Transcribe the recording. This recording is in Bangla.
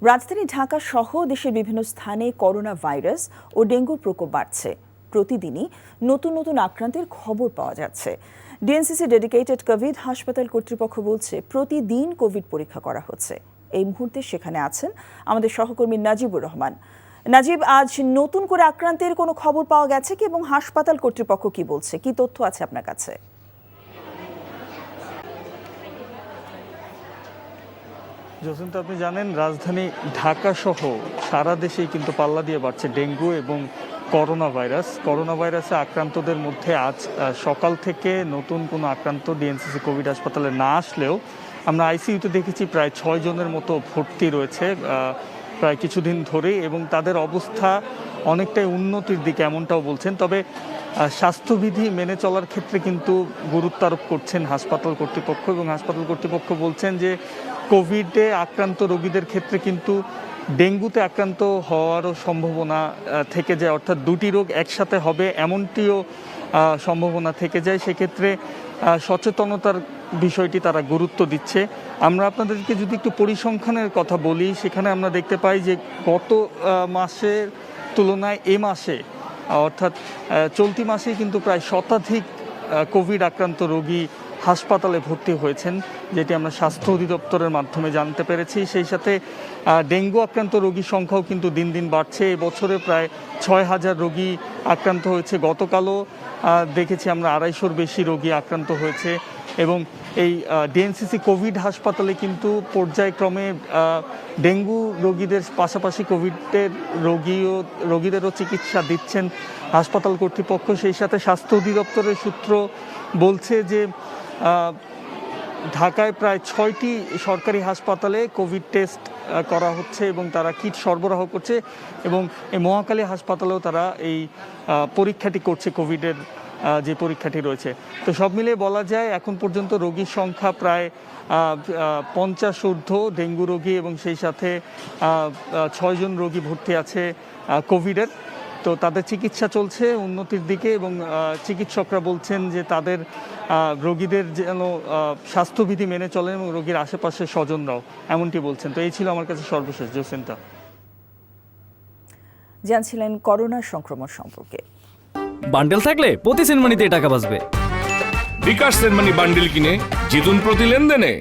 রাজধানী ঢাকা সহ দেশের বিভিন্ন স্থানে করোনা ভাইরাস ও ডেঙ্গুর প্রকোপ বাড়ছে। প্রতিদিনই নতুন নতুন আক্রান্তের খবর পাওয়া যাচ্ছে। ডিএনসিসি ডেডিকেটেড কোভিড হাসপাতাল কর্তৃপক্ষ বলছে প্রতিদিন কোভিড পরীক্ষা করা হচ্ছে। এই মুহূর্তে সেখানে আছেন আমাদের সহকর্মী নাজিবুর রহমান। নাজিব, আজ নতুন করে আক্রান্তের কোনো খবর পাওয়া গেছে কি এবং হাসপাতাল কর্তৃপক্ষ কি বলছে, কি তথ্য আছে আপনার কাছে? জসিন্তা, আপনি জানেন রাজধানী ঢাকা সহ সারা দেশেই কিন্তু পাল্লা দিয়ে বাড়ছে ডেঙ্গু এবং করোনা ভাইরাসে আক্রান্তদের মধ্যে আজ সকাল থেকে নতুন কোনো আক্রান্ত ডিএনসিসি কোভিড হাসপাতালে না আসলেও আমরা আইসিইউতে দেখেছি প্রায় 6 জনের মতো ভর্তি রয়েছে প্রায় কিছুদিন ধরেই, এবং তাদের অবস্থা অনেকটাই উন্নতির দিকে এমনটাও বলছেন। তবে স্বাস্থ্যবিধি মেনে চলার ক্ষেত্রে কিন্তু গুরুত্ব আরোপ করছেন হাসপাতাল কর্তৃপক্ষ, এবং হাসপাতাল কর্তৃপক্ষ বলছেন যে কোভিডে আক্রান্ত রোগীদের ক্ষেত্রে কিন্তু ডেঙ্গুতে আক্রান্ত হওয়ারও সম্ভাবনা থেকে যায়, অর্থাৎ দুটি রোগ একসাথে হবে এমনটিও সম্ভাবনা থেকে যায়। সেক্ষেত্রে সচেতনতার বিষয়টি তারা গুরুত্ব দিচ্ছে। আমরা আপনাদেরকে যদি একটু পরিসংখ্যানের কথা বলি, সেখানে আমরা দেখতে পাই যে গত মাসের তুলনায় এ মাসে অর্থাৎ চলতি মাসেই কিন্তু প্রায় শতাধিক কোভিড আক্রান্ত রোগী হাসপাতালে ভর্তি হয়েছেন, যেটি আমরা স্বাস্থ্য অধিদপ্তরের মাধ্যমে জানতে পেরেছি। সেই সাথে ডেঙ্গু আক্রান্ত রোগীর সংখ্যাও কিন্তু দিন দিন বাড়ছে। এবছরে প্রায় 6,000 রোগী আক্রান্ত হয়েছে। গতকালও দেখেছি আমরা 250-র বেশি রোগী আক্রান্ত হয়েছে। এবং এই ডিএনসিসি কোভিড হাসপাতালে কিন্তু পর্যায়ক্রমে ডেঙ্গু রোগীদের পাশাপাশি কোভিডের রোগীদেরও চিকিৎসা দিচ্ছেন হাসপাতাল কর্তৃপক্ষ। সেই সাথে স্বাস্থ্য অধিদপ্তরের সূত্র বলছে যে ঢাকায় প্রায় 6টি সরকারি হাসপাতালে কোভিড টেস্ট করা হচ্ছে এবং তারা কিট সরবরাহ করছে, এবং এই মহাখালী হাসপাতালেও তারা এই পরীক্ষাটি করছে, কোভিডের যে পরীক্ষাটি রয়েছে। তো সব মিলিয়ে বলা যায় এখন পর্যন্ত রোগীর সংখ্যা প্রায় 50 ঊর্ধ্ব ডেঙ্গু রোগী, এবং সেই সাথে 6 জন রোগী ভর্তি আছে কোভিডের। তো তাদের চিকিৎসা চলছে উন্নতির দিকে, এবং চিকিৎসকরা বলছেন যে তাদের রোগীদের যেন স্বাস্থ্যবিধি মেনে চলেন এবং রোগীর আশেপাশে স্বজনরাও এমনটি বলছেন। তো এই ছিল আমার কাছে সর্বশেষ। জসিন্তা জানছিলেন করোনা সংক্রমণ সম্পর্কে। বান্ডেল থাকলে প্রতি সেনমানিতে টাকা বাঁচবে। বিকাশ সেনমানি বান্ডেল কিনে জিতুন প্রতি লেনদেনে।